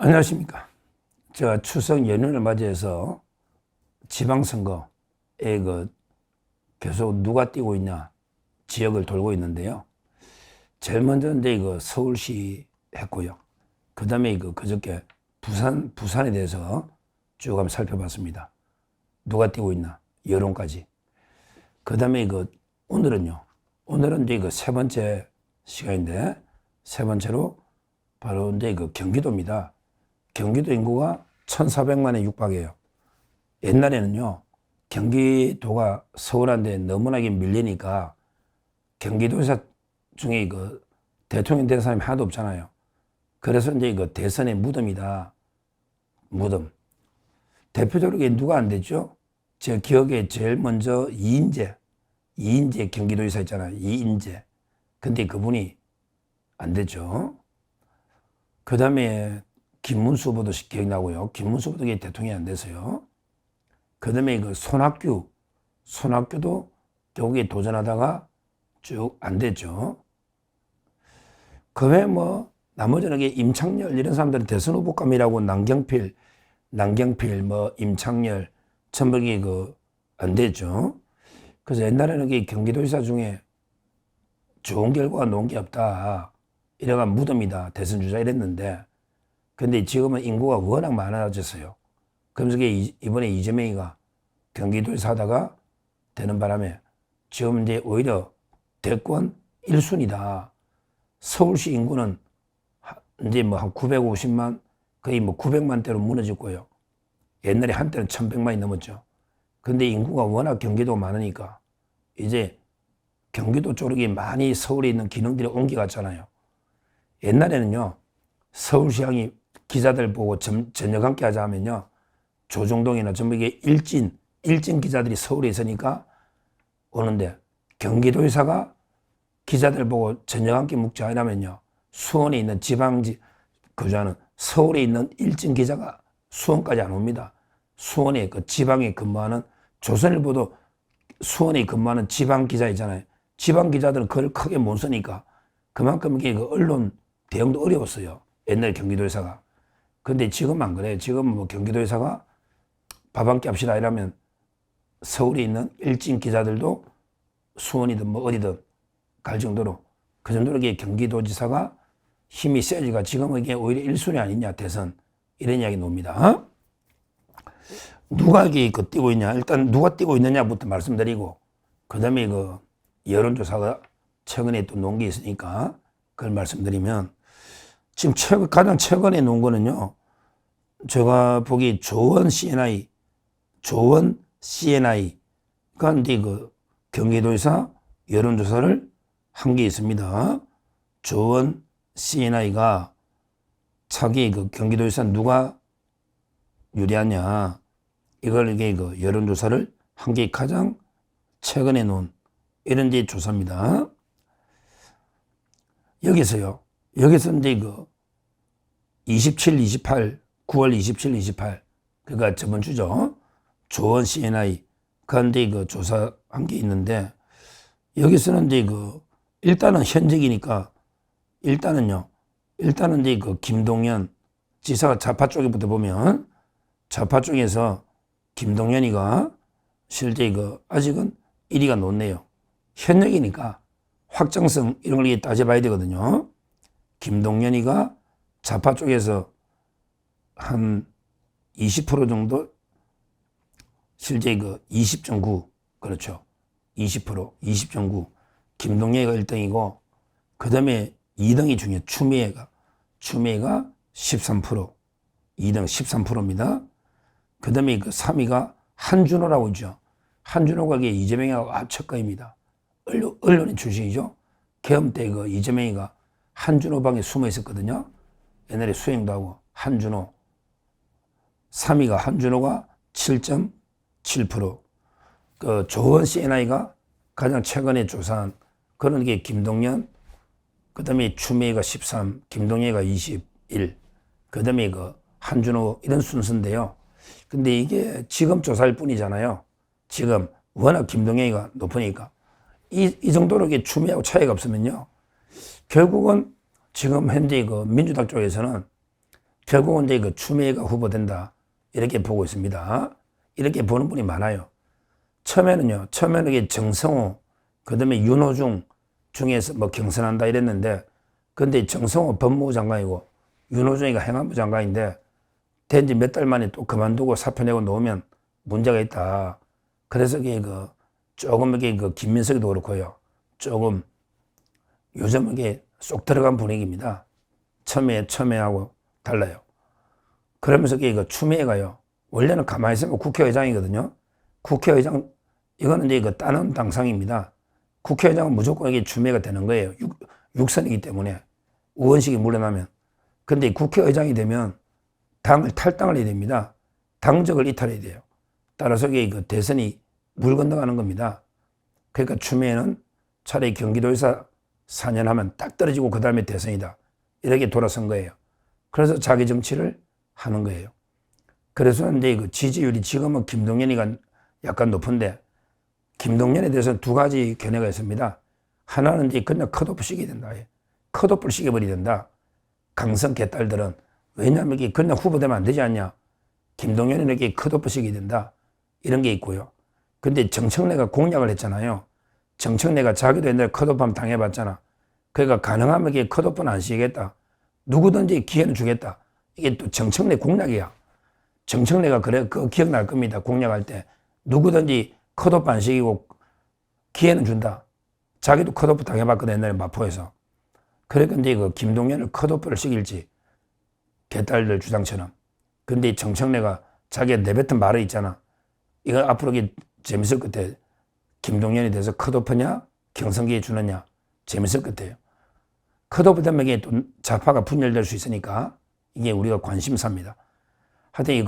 안녕하십니까. 제가 추석 연휴를 맞이해서 지방선거에 계속 누가 뛰고 있냐 지역을 돌고 있는데요. 제일 먼저 이제 서울시 했고요. 그 다음에 그저께 부산에 대해서 쭉 한번 살펴봤습니다. 누가 뛰고 있나 여론까지. 그 다음에 오늘은 이제 세 번째 시간인데 세 번째로 바로 이제 경기도입니다. 경기도 인구가 1,400만에 육박해요. 옛날에는요, 경기도가 서울한테 너무나게 밀리니까 경기도지사 중에 대통령 된 사람이 하나도 없잖아요. 그래서 이제 대선의 무덤이다. 무덤. 대표적으로 누가 안 됐죠? 제 기억에 제일 먼저 이인재 경기도지사 있잖아요. 이인재. 근데 그분이 안 됐죠. 그 다음에 김문수 후보도 기억나고요. 김문수 후보도 대통령이 안 됐어요. 그 다음에 손학규도 결국에 도전하다가 쭉 안 됐죠. 그 외에 나머지는 임창열 이런 사람들은 대선 후보감이라고 남경필 임창열 전부 안 됐죠. 그래서 옛날에는 경기도지사 중에 좋은 결과가 나온 게 없다. 이래가 무덤이다. 대선 주자 이랬는데 근데 지금은 인구가 워낙 많아졌어요. 그러면서 이번에 이재명이가 경기도에서 하다가 되는 바람에 지금 이제 오히려 대권 1순위다. 서울시 인구는 이제 한 950만, 거의 900만대로 무너질 거예요. 옛날에 한때는 1100만이 넘었죠. 근데 인구가 워낙 경기도가 많으니까 이제 경기도 쪽에 많이 서울에 있는 기능들이 옮겨갔잖아요. 옛날에는요, 서울시장이 기자들 보고 저녁 함께 하자 하면요, 조정동이나 전부 일진 기자들이 서울에 있으니까 오는데 경기도지사가 기자들 보고 저녁 함께 묵자 이러면요, 수원에 있는 지방지 거주하는 서울에 있는 일진 기자가 수원까지 안 옵니다. 수원에 지방에 근무하는 조선일보도 수원에 근무하는 지방 기자 있잖아요. 지방 기자들은 그걸 크게 못 쓰니까 그만큼 언론 대응도 어려웠어요. 옛날 경기도지사가. 근데 지금 안 그래. 지금 경기도지사가 밥 한 끼 합시다 이러면 서울에 있는 일진 기자들도 수원이든 어디든 갈 정도로 그 정도로 경기도지사가 힘이 세지가 지금은 오히려 1순위 아니냐 대선 이런 이야기 나옵니다. 누가 뛰고 있냐. 일단 누가 뛰고 있느냐부터 말씀드리고 그 다음에 여론조사가 최근에 또 놓은 게 있으니까 그걸 말씀드리면 지금 가장 최근에 놓은 거는요. 제가 보기 조원 CNI가 이제 경기도에서 여론조사를 한 게 있습니다. 조원 CNI가 차기 경기도에서 누가 유리하냐 이걸 여론조사를 한 게 가장 최근에 놓은 이런 이제 조사입니다. 여기서 이제 27, 28, 9월 27, 28, 그러니까 저번 주죠. 조원 CNI, 그런데 조사한 게 있는데, 여기서는 이제 일단은 현직이니까, 일단은 이제 김동연 지사가 좌파 쪽에부터 보면, 좌파 쪽에서 김동연이가 실제 아직은 1위가 높네요. 현역이니까 확정성 이런 걸 따져봐야 되거든요. 김동연이가 좌파 쪽에서 한 20% 정도 실제 20.9 그렇죠. 20.9 김동연이가 1등이고 그 다음에 2등이 중에 추미애가 13% 2등 13%입니다. 그 다음에 3위가 한준호라고 있죠. 한준호가 이재명이하고 합척가입니다. 언론인 출신이죠. 계엄 때 이재명이가 한준호 방에 숨어 있었거든요. 옛날에 수행도 하고 한준호 3위가 한준호가 7.7% 조원 CNI가 가장 최근에 조사한 그런 게 김동연 그 다음에 추미애가 13 김동연이가 21 그 다음에 한준호 이런 순서인데요. 근데 이게 지금 조사일 뿐이잖아요. 지금 워낙 김동연이가 높으니까 이 정도로 추미애하고 차이가 없으면요. 결국은 지금 현재 민주당 쪽에서는 결국은 이제 그 추미애가 후보된다. 이렇게 보고 있습니다. 이렇게 보는 분이 많아요. 처음에는 이게 정성호, 그 다음에 윤호중 중에서 뭐 경선한다 이랬는데, 근데 정성호 법무부 장관이고, 윤호중이가 행안부 장관인데, 된 지 몇 달 만에 또 그만두고 사표 내고 놓으면 문제가 있다. 그래서 이게 조금 이게 김민석이도 그렇고요. 조금 요즘 이게 쏙 들어간 분위기입니다. 처음에하고 달라요. 그러면서 이게 추미애가요. 원래는 가만히 있으면 국회의장이거든요. 국회의장, 이거는 이제 따는 당상입니다. 국회의장은 무조건 이게 추미애가 되는 거예요. 육선이기 때문에. 의원식이 물러나면. 근데 국회의장이 되면 당을 탈당을 해야 됩니다. 당적을 이탈해야 돼요. 따라서 이게 대선이 물 건너가는 겁니다. 그러니까 추미애는 차라리 경기도에서 4년 하면 딱 떨어지고 그 다음에 대선이다. 이렇게 돌아선 거예요. 그래서 자기 정치를 하는 거예요. 그래서 이제 지지율이 지금은 김동연이가 약간 높은데, 김동연에 대해서는 두 가지 견해가 있습니다. 하나는 이제 그냥 컷오프 시켜야 된다. 컷오프를 시켜버려야 된다. 강성 개딸들은. 왜냐하면 이게 그냥 후보되면 안 되지 않냐. 김동연은 이렇게 컷오프 시켜야 된다. 이런 게 있고요. 근데 정청래가 공약을 했잖아요. 정청래가 자기도 옛날에 컷오프하면 당해봤잖아. 그러니까 가능하면 이게 컷오프는 안 시키겠다. 누구든지 기회는 주겠다. 이게 또 정청래 공약이야. 정청래가 그래, 그거 기억날 겁니다. 공약할 때. 누구든지 컷오프 안 시키고 기회는 준다. 자기도 컷오프 당해봤거든, 옛날에 마포에서. 그러니까 이제 김동연을 컷오프를 시킬지. 개딸들 주장처럼. 근데 정청래가 자기가 내뱉은 말이 있잖아. 이거 앞으로 재밌을 것 같아. 김동연에 대해서 컷오프냐? 경선기회 주느냐? 재밌을 것 같아요. 컷오프 되면 이게 또 좌파가 분열될 수 있으니까 이게 우리가 관심사입니다. 하여튼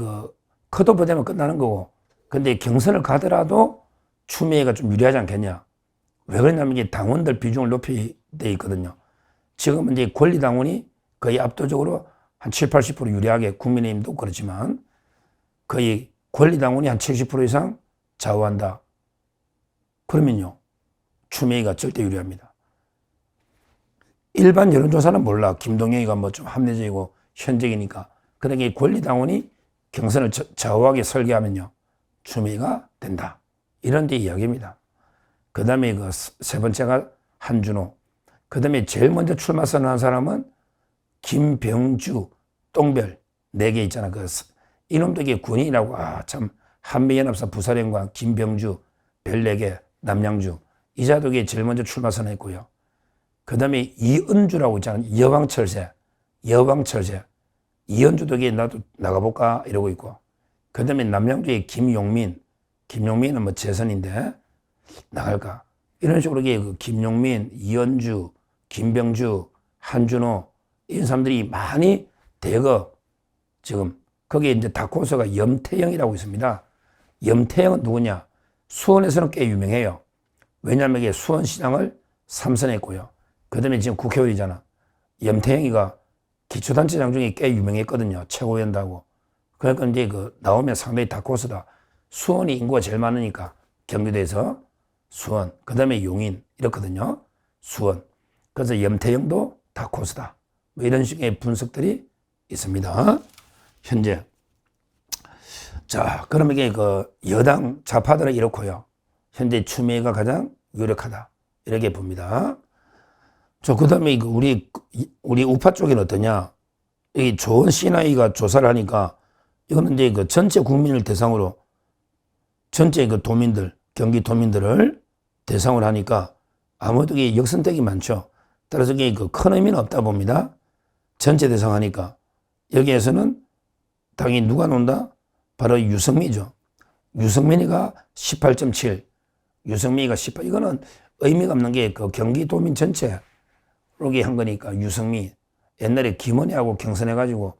컷오프 되면 끝나는 거고, 근데 경선을 가더라도 추미애가 좀 유리하지 않겠냐. 왜 그러냐면 이게 당원들 비중을 높이 돼 있거든요. 지금은 이제 권리당원이 거의 압도적으로 한 7, 80% 유리하게, 국민의힘도 그렇지만 거의 권리당원이 한 70% 이상 좌우한다. 그러면요, 추미애가 절대 유리합니다. 일반 여론조사는 몰라. 김동연이가 뭐 좀 합리적이고 현직이니까. 그러니까 권리당원이 경선을 좌우하게 설계하면요, 추미애가 된다. 이런 데 이야기입니다. 그 다음에 세 번째가 한준호. 그 다음에 제일 먼저 출마 선언한 사람은 김병주, 똥별, 4개 있잖아. 이놈도 이게 군인이라고, 참, 한미연합사 부사령관, 김병주, 별 4개, 남양주. 이자도 이게 제일 먼저 출마 선언했고요. 그 다음에 이은주라고 있잖아. 여왕철새. 이은주도 이게 나도 나가볼까? 이러고 있고. 그 다음에 남양주의 김용민은 뭐 재선인데, 나갈까? 이런 식으로 이게 김용민, 이은주, 김병주, 한준호, 이런 사람들이 많이 대거 지금 거기에 이제 다코스가 염태영이라고 있습니다. 염태영은 누구냐? 수원에서는 꽤 유명해요. 왜냐하면 이게 수원시장을 3선했고요. 그 다음에 지금 국회의원이잖아. 염태영이가 기초단체장 중에 꽤 유명했거든요. 최고위원다고. 그러니까 이제 나오면 상당히 다코스다. 수원이 인구가 제일 많으니까 경기도에서 수원, 그 다음에 용인 이렇거든요. 수원. 그래서 염태영도 다코스다. 뭐 이런 식의 분석들이 있습니다. 현재. 자, 그러면 이게 여당 좌파들은 이렇고요. 현재 추미애가 가장 유력하다. 이렇게 봅니다. 자, 그 다음에 우리 우파 쪽에는 어떠냐? 이 좋은 시나이가 조사를 하니까 이거는 이제 전체 국민을 대상으로 전체 도민들, 경기 도민들을 대상으로 하니까 아무래도 이게 역선택이 많죠. 따라서 이게 큰 의미는 없다 봅니다. 전체 대상 하니까. 여기에서는 당연히 누가 논다? 바로 유승민이죠. 유승민이가 18.7. 유승민이가 18. 이거는 의미가 없는 게 경기도민 전체 로기 한 거니까 유승민. 옛날에 김은혜하고 경선해가지고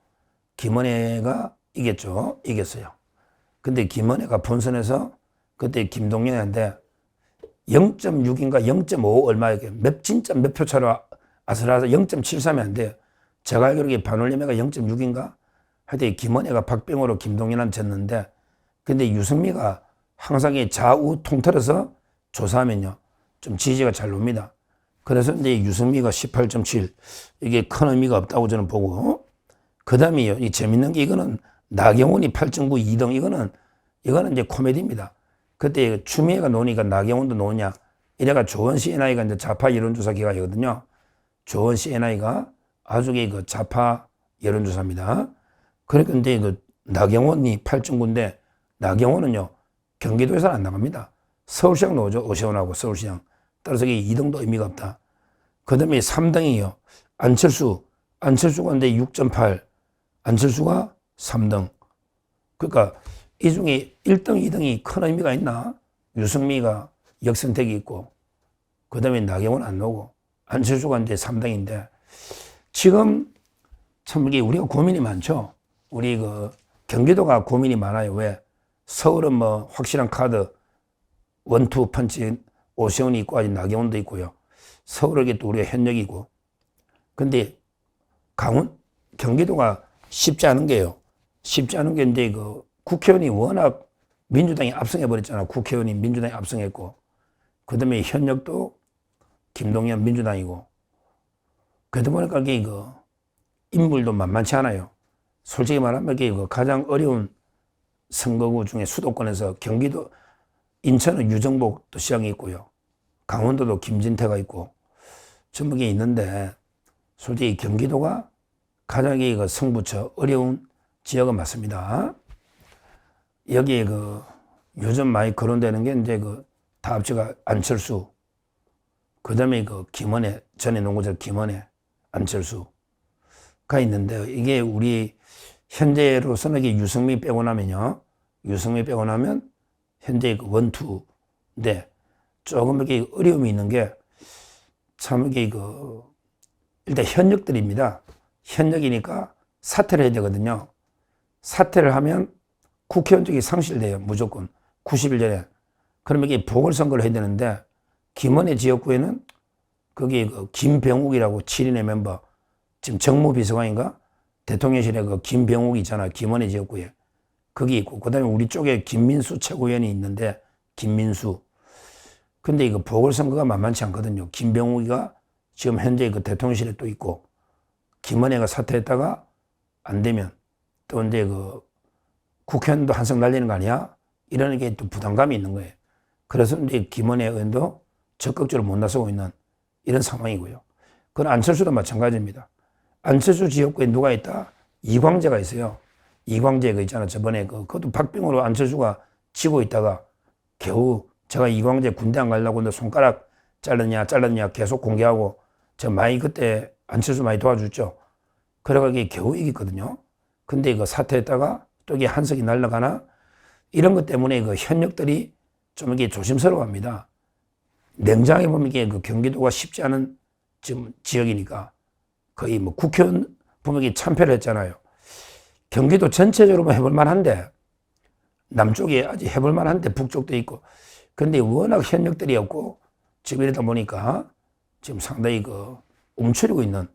김은혜가 이겼어요. 근데 김은혜가 본선에서 그때 김동연한테 0.6인가 0.5 얼마였게 진짜 몇 표 차로 아슬아슬 0.73이 안 돼요. 제가 알기로 반올림회가 0.6인가? 하여튼 김은혜가 박병호로 김동연한테 졌는데, 근데 유승민가 항상 좌우 통틀어서 조사하면요, 좀 지지가 잘 놉니다. 그래서 이제 유승민가 18.7. 이게 큰 의미가 없다고 저는 보고, 다음에 이 재밌는 게 이거는 나경원이 8.9 2등 이거는 이제 코미디입니다. 그때 추미애가 노니까 나경원도 노냐. 이래가 조원 CNI가 이제 좌파 여론조사 기관이거든요. 조원 CNI가 아주 그 좌파 여론조사입니다. 그러니까 이제 그 나경원이 8.9인데 나경원은요, 경기도에서는 안 나갑니다. 서울시장 나오죠. 오세훈하고 서울시장. 따라서 이게 2등도 의미가 없다. 그 다음에 3등이요. 안철수가 이제 6.8. 안철수가 3등. 그러니까 이 중에 1등, 2등이 큰 의미가 있나? 유승민이가 역선택이 있고, 그 다음에 나경원 안 나오고, 안철수가 이제 3등인데, 지금 참 이게 우리가 고민이 많죠. 우리 그 경기도가 고민이 많아요. 왜? 서울은 뭐 확실한 카드, 원투 펀치 오세훈이 있고, 아직 나경원도 있고요. 서울에게 또 우리가 현역이고. 근데 경기도가 쉽지 않은 게요. 쉽지 않은 게 이제 그 국회의원이 워낙 민주당이 압승해버렸잖아. 국회의원이 민주당이 압승했고. 그 다음에 현역도 김동연 민주당이고. 그러다 보니까 이게 그 인물도 만만치 않아요. 솔직히 말하면 이게 그 가장 어려운 선거구 중에 수도권에서 경기도, 인천은 유정복 또 시장이 있고요. 강원도도 김진태가 있고. 전부 게 있는데, 솔직히 경기도가 가장 그 승부처 어려운 지역은 맞습니다. 여기에 그 요즘 많이 거론되는 게 이제 그 다 합치가 안철수, 그 다음에 그 김은혜, 전에 농구자 김은혜, 안철수가 있는데, 이게 우리 현재로서는 이게 유승민 빼고 나면요. 유승민 빼고 나면 현재 그 원투인데 조금 이렇게 어려움이 있는 게 참 이게 그 일단 현역들입니다. 현역이니까 사퇴를 해야 되거든요. 사퇴를 하면 국회의원직이 상실돼요. 무조건 90일 전에. 그러면 이게 보궐선거를 해야 되는데 김은혜 지역구에는 거기 그 김병욱이라고 7인의 멤버, 지금 정무비서관인가 대통령실에 그 김병욱이 있잖아요. 김은혜 지역구에. 거기 있고, 그 다음에 우리 쪽에 김민수 최고위원이 있는데, 김민수. 근데 이거 보궐선거가 만만치 않거든요. 김병욱이가 지금 현재 그 대통령실에 또 있고, 김은혜가 사퇴했다가 안 되면 또 이제 그 국회의원도 한석 날리는 거 아니야? 이러는 게 또 부담감이 있는 거예요. 그래서 이제 김은혜 의원도 적극적으로 못 나서고 있는 이런 상황이고요. 그건 안철수도 마찬가지입니다. 안철수 지역구에 누가 있다? 이광재가 있어요. 이광재 그 있잖아. 저번에 그것도 박빙으로 안철수가 지고 있다가 겨우 제가 이광재 군대 안 가려고 너 손가락 잘랐냐 계속 공개하고 저 많이 그때 안철수 많이 도와줬죠. 그래가지고 겨우 이겼거든요. 근데 이거 사퇴했다가 또 이게 한석이 날아가나? 이런 것 때문에 그 현역들이 좀 이게 조심스러워합니다. 냉정하게 보면 이게 그 경기도가 쉽지 않은 지금 지역이니까 거의 뭐 국회의원 보면 이게 참패를 했잖아요. 경기도 전체적으로 해볼 만한데 남쪽에 아직 해볼 만한데 북쪽도 있고 근데 워낙 현역들이 없고 지금 이러다 보니까 지금 상당히 그 움츠리고 있는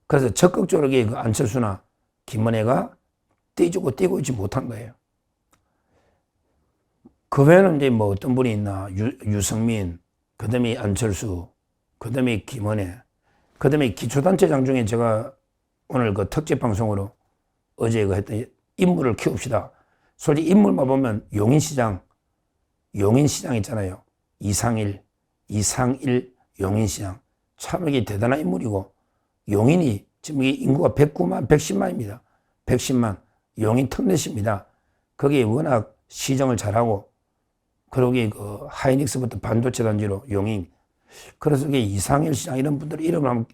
그래서 적극적으로 그 안철수나 김은혜가 뛰고 있지 못한 거예요. 그 외에는 이제 뭐 어떤 분이 있나 유승민, 그 다음에 안철수, 그 다음에 김은혜, 그 다음에 기초단체장 중에 제가 오늘 그 특집 방송으로 어제 그 했던 인물을 키웁시다. 솔직히 인물만 보면 용인시장 있잖아요. 이상일 용인시장. 참 이게 대단한 인물이고, 용인이 지금 이게 인구가 109만, 110만입니다. 110만. 용인 특례시입니다. 거기에 워낙 시정을 잘하고, 그러기 그 하이닉스부터 반도체 단지로 용인. 그래서 이게 이상일 시장 이런 분들 이름을 한번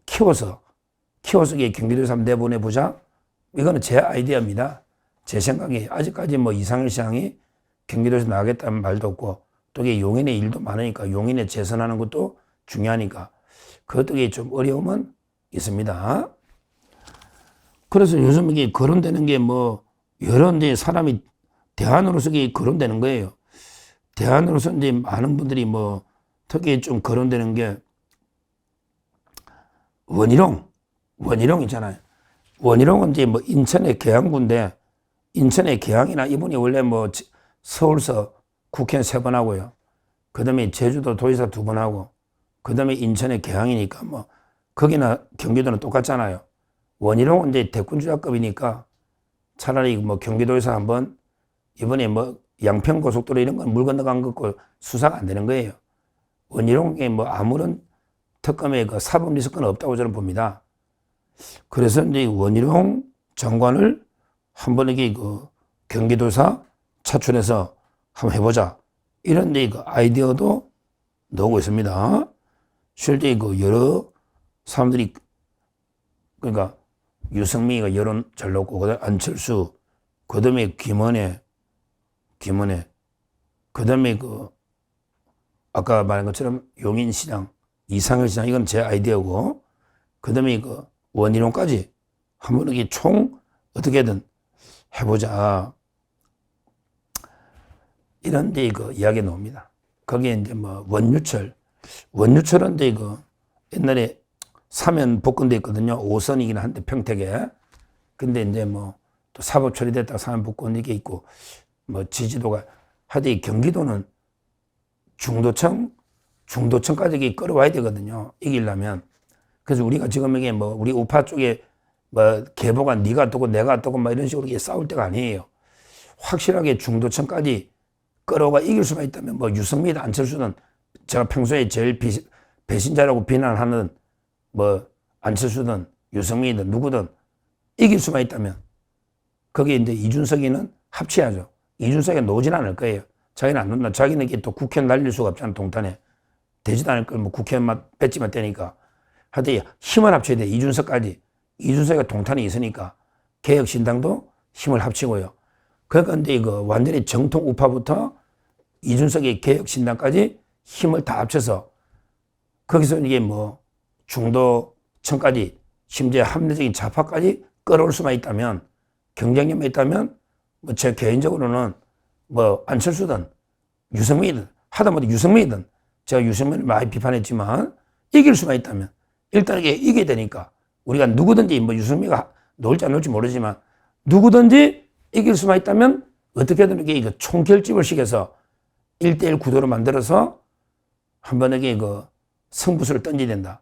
키워서 이게 경기도에서 한번 내보내보자. 이거는 제 아이디어입니다. 제 생각에 아직까지 뭐 이상일 시장이 경기도에서 나가겠다는 말도 없고 또 이게 용인의 일도 많으니까 용인에 재선하는 것도 중요하니까 그것도 좀 어려움은 있습니다. 그래서 요즘 이게 거론되는 게 뭐 여러 이제 사람이 대안으로서 이게 거론되는 거예요. 대안으로서 이제 많은 분들이 뭐 특히 좀 거론되는 게 원희룡 있잖아요. 원희룡은 이제 뭐 인천의 계양구인데 인천의 계양이나 이분이 원래 뭐 서울서 국회의원 3번 하고요. 그 다음에 제주도 도지사 2번 하고 그 다음에 인천의 계양이니까 뭐 거기나 경기도는 똑같잖아요. 원희룡은 이제 대군주자급이니까 차라리 뭐 경기도에서 한번 이번에 뭐 양평고속도로 이런 건 물 건너간 것고 수사가 안 되는 거예요. 원희룡에 뭐 아무런 특검에 그 사법 리스크는 없다고 저는 봅니다. 그래서 이제 원희룡 장관을 한번 이게 그 경기도사 차출해서 한번 해보자. 이런 이제 그 아이디어도 나오고 있습니다. 실제 그 여러 사람들이 그러니까 유승민이가 여론 잘 놓고 그다음에 안철수 그다음에 김은혜 그다음에 그 아까 말한 것처럼 용인시장 이상열 시장 이건 제 아이디어고 그다음에 그 원희룡까지 한번 이렇게 총 어떻게든 해보자 이런 데 그 이야기 나옵니다. 거기에 이제 뭐 원유철은 이제 그 옛날에 사면 복권돼 있거든요. 5선이긴 한데 평택에. 근데 이제 뭐 또 사법 처리됐다가 사면 복권 이게 있고 뭐 지지도가 하여튼 경기도는 중도층까지 끌어와야 되거든요. 이기려면. 그래서 우리가 지금 이게 뭐 우리 우파 쪽에 뭐 계보가 네가 뜨고 내가 뜨고 막 이런 식으로 싸울 때가 아니에요. 확실하게 중도층까지 끌어와 이길 수만 있다면 뭐 유승민, 안철수는 제가 평소에 제일 배신자라고 비난하는 뭐 안철수든 유승민이든 누구든 이길 수만 있다면 거기에 이제 이준석이는 합치야죠. 이준석이 놓진 않을 거예요. 자기는 안 놓는다. 자기는 이게 또 국회의원 날릴 수가 없잖아. 동탄에. 되지도 않을 걸 뭐 국회의원만 뺏지만 되니까. 하여튼 힘을 합쳐야 돼. 이준석까지. 이준석이 동탄에 있으니까 개혁신당도 힘을 합치고요. 그러니까 이제 이거 완전히 정통 우파부터 이준석의 개혁신당까지 힘을 다 합쳐서 거기서 이게 뭐 중도층까지 심지어 합리적인 좌파까지 끌어올 수만 있다면 경쟁력만 있다면 뭐 제 개인적으로는 뭐 안철수든 유승민이든 하다못해 유승민이든 제가 유승민을 많이 비판했지만 이길 수만 있다면 일단 이게 이겨야 되니까 우리가 누구든지 뭐 유승민이가 놓을지 안 놓을지 모르지만 누구든지 이길 수만 있다면 어떻게든 이게 총결집을 시켜서 1대1 구도로 만들어서 한번 이게 그 승부수를 던져야 된다.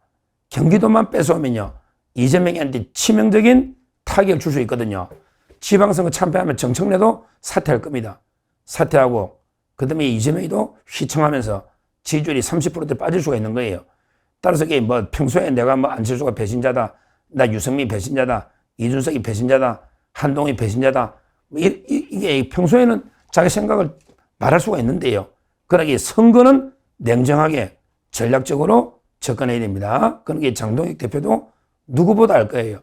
경기도만 뺏어오면요. 이재명한테 치명적인 타격을 줄 수 있거든요. 지방선거 참패하면 정청래도 사퇴할 겁니다. 사퇴하고 그다음에 이재명이도 휘청하면서 지지율이 30%대 빠질 수가 있는 거예요. 따라서 이게 뭐 평소에 내가 뭐 안철수가 배신자다, 나 유승민 배신자다, 이준석이 배신자다, 한동훈이 배신자다. 이게 평소에는 자기 생각을 말할 수가 있는데요. 그러기 선거는 냉정하게 전략적으로 접근해야 됩니다. 그러니까 장동익 대표도 누구보다 알 거예요.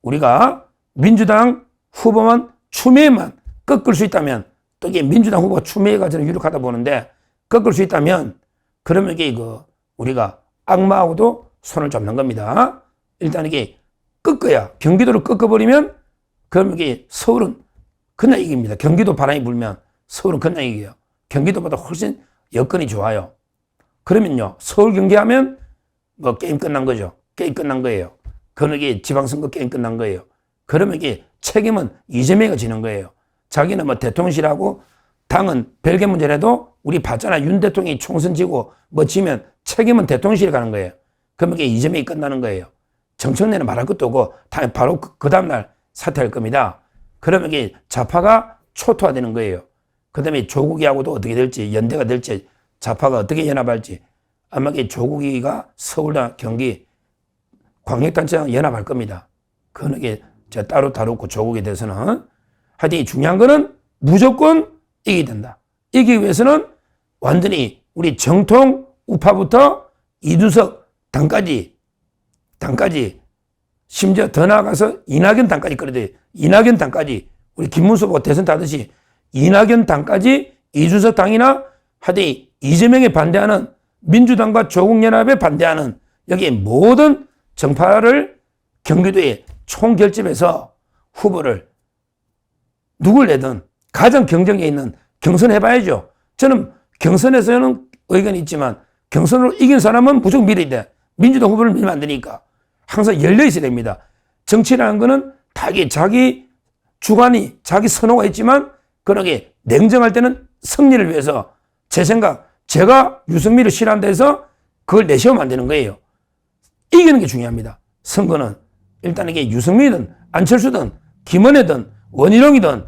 우리가 민주당 후보만 추미애만 꺾을 수 있다면 또 이게 민주당 후보가 추미애가 저는 유력하다 보는데 꺾을 수 있다면 그러면 이게 우리가 악마하고도 손을 잡는 겁니다. 일단 이게 꺾어야 경기도를 꺾어버리면 그러면 이게 서울은 그냥 이깁니다. 경기도 바람이 불면 서울은 그냥 이겨요. 경기도보다 훨씬 여건이 좋아요. 그러면요 서울 경기하면 뭐 게임 끝난 거죠. 게임 끝난 거예요. 그러면 이게 지방선거 게임 끝난 거예요. 그러면 이게 책임은 이재명이가 지는 거예요. 자기는 뭐 대통령실하고 당은 별개 문제라도 우리 봤잖아. 윤 대통령이 총선 지고 뭐 지면 책임은 대통령실에 가는 거예요. 그러면 이게 이재명이 끝나는 거예요. 정청래는 말할 것도 없고 당연히 바로 그 다음날 사퇴할 겁니다. 그러면 이게 좌파가 초토화되는 거예요. 그 다음에 조국이하고도 어떻게 될지 연대가 될지 좌파가 어떻게 연합할지 아마 이게 조국이가 서울과 경기 광역단체랑 연합할 겁니다. 그거는 이게 제가 따로 다루고 조국에 대해서는 하여튼 중요한 거는 무조건 이겨야 된다. 이기기 위해서는 완전히 우리 정통 우파부터 이준석 당까지 심지어 더 나아가서 이낙연 당까지 끌어야 돼. 이낙연 당까지 우리 김문수 후보 대선 타듯이 이낙연 당까지 이준석 당이나 하여튼 이재명에 반대하는 민주당과 조국연합에 반대하는 여기 모든 정파를 경기도에 총결집해서 후보를 누굴 내든 가장 경쟁에 있는 경선해봐야죠. 저는 경선에서는 의견이 있지만 경선으로 이긴 사람은 무조건 밀어야 돼. 민주당 후보를 밀면 안 되니까 항상 열려 있어야 됩니다. 정치라는 거는 다 자기 주관이 자기 선호가 있지만 그러게 냉정할 때는 승리를 위해서 제 생각 제가 유승민을 싫어한다 해서 그걸 내세우면 안 되는 거예요. 이기는 게 중요합니다. 선거는 일단 이게 유승민이든 안철수든 김은혜든 원희룡이든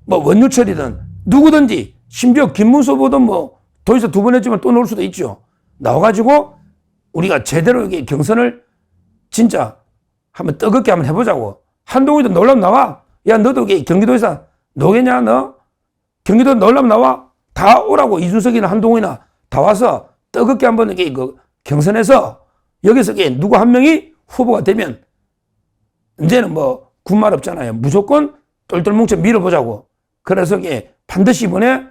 뭐 원유철이든 누구든지 심지어 김문수 보든 뭐 도의사 2번 했지만 또 나올 수도 있죠. 나와가지고 우리가 제대로 이게 경선을 진짜 한번 뜨겁게 한번 해보자고. 한동훈이도 놀라면 나와. 야, 너도 경기도에서 노겠냐, 너? 경기도 놀라면 나와. 다 오라고. 이준석이나 한동훈이나 다 와서 뜨겁게 한번 이렇게 경선에서 여기서 누구 한 명이 후보가 되면 이제는 뭐 군말 없잖아요. 무조건 똘똘 뭉쳐 밀어보자고. 그래서 반드시 이번에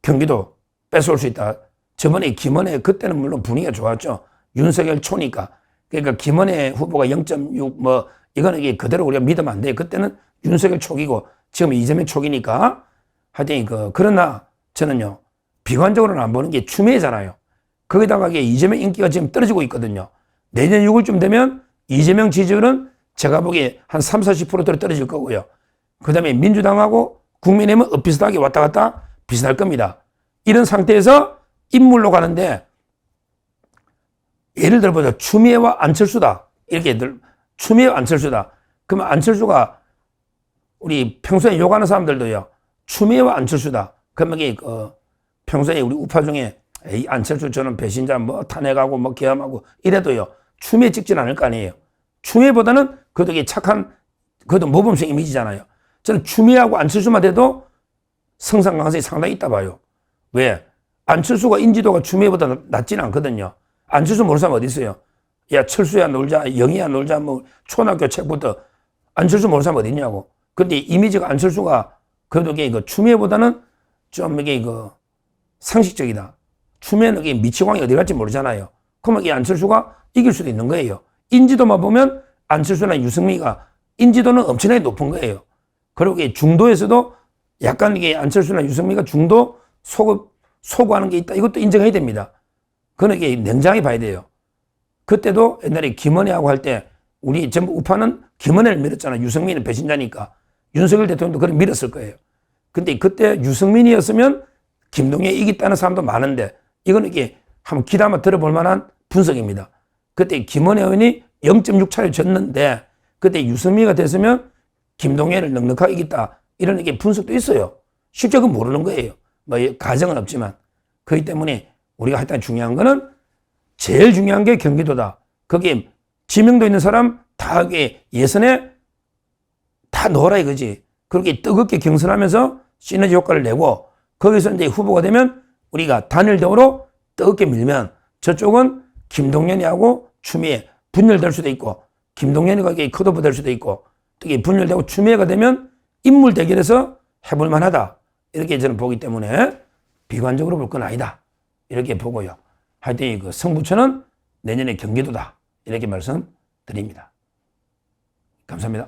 경기도 뺏어올 수 있다. 저번에 김은혜 그때는 물론 분위기가 좋았죠. 윤석열 초니까. 그러니까 김은혜 후보가 0.6 뭐 이거는 그대로 우리가 믿으면 안 돼. 그때는 윤석열 촉이고 지금 이재명 촉이니까 하여튼 그러나 저는요 비관적으로는 안 보는 게 추미애잖아요. 거기다가 이재명 인기가 지금 떨어지고 있거든요. 내년 6월쯤 되면 이재명 지지율은 제가 보기에 한 30~40% 떨어질 거고요. 그 다음에 민주당하고 국민의힘은 엇비슷하게 왔다 갔다 비슷할 겁니다. 이런 상태에서 인물로 가는데 예를 들어보자. 추미애와 안철수다. 이렇게 추미애와 안철수다. 그러면 안철수가 우리 평소에 욕하는 사람들도요. 추미애와 안철수다. 그러면 평소에 우리 우파 중에 에이, 안철수 저는 배신자 뭐 탄핵하고 뭐 계엄하고 이래도요. 추미애 찍진 않을 거 아니에요. 추미애보다는 그래도 착한 그래도 모범생 이미지잖아요. 저는 추미애하고 안철수만 돼도 성장 가능성이 상당히 있다 봐요. 왜? 안철수가 인지도가 추미애보다 낮지는 않거든요. 안철수 모르는 사람 어디 있어요? 야, 철수야 놀자, 영희야 놀자, 뭐 초등학교 책부터 안철수 모르는 사람 어디 있냐고. 근데 이미지가 안철수가 그래도 추미애보다는 좀 상식적이다. 추미애는 미치광이 어디 갈지 모르잖아요. 그러면 안철수가 이길 수도 있는 거예요. 인지도만 보면 안철수나 유승민이가 인지도는 엄청나게 높은 거예요. 그리고 중도에서도 약간 안철수나 유승민이가 중도 소구하는 게 있다. 이것도 인정해야 됩니다. 그건 냉정하게 봐야 돼요. 그때도 옛날에 김은혜하고 할 때 우리 전부 우파는 김은혜를 밀었잖아요. 유승민은 배신자니까. 윤석열 대통령도 그걸 밀었을 거예요. 근데 그때 유승민이었으면 김동연이 이겼다는 사람도 많은데 이거는 한번 귀담아 들어볼 만한 분석입니다. 그때 김은혜 의원이 0.6차를 졌는데 그때 유승민이가 됐으면 김동연을 넉넉하게 이겼다. 이런 분석도 있어요. 실제 그건 모르는 거예요. 뭐 가정은 없지만. 그렇기 때문에 우리가 하여튼 중요한 거는 제일 중요한 게 경기도다. 거기에 지명도 있는 사람 다 예선에 다 넣어라 이거지. 그렇게 뜨겁게 경선하면서 시너지 효과를 내고 거기서 이제 후보가 되면 우리가 단일적으로 뜨겁게 밀면 저쪽은 김동연이하고 추미애 분열될 수도 있고 김동연이가 컷오프 될 수도 있고 또 분열되고 추미애가 되면 인물 대결에서 해볼 만하다. 이렇게 저는 보기 때문에 비관적으로 볼 건 아니다. 이렇게 보고요. 하여튼 성부초는 내년에 경기도다. 이렇게 말씀드립니다. 감사합니다.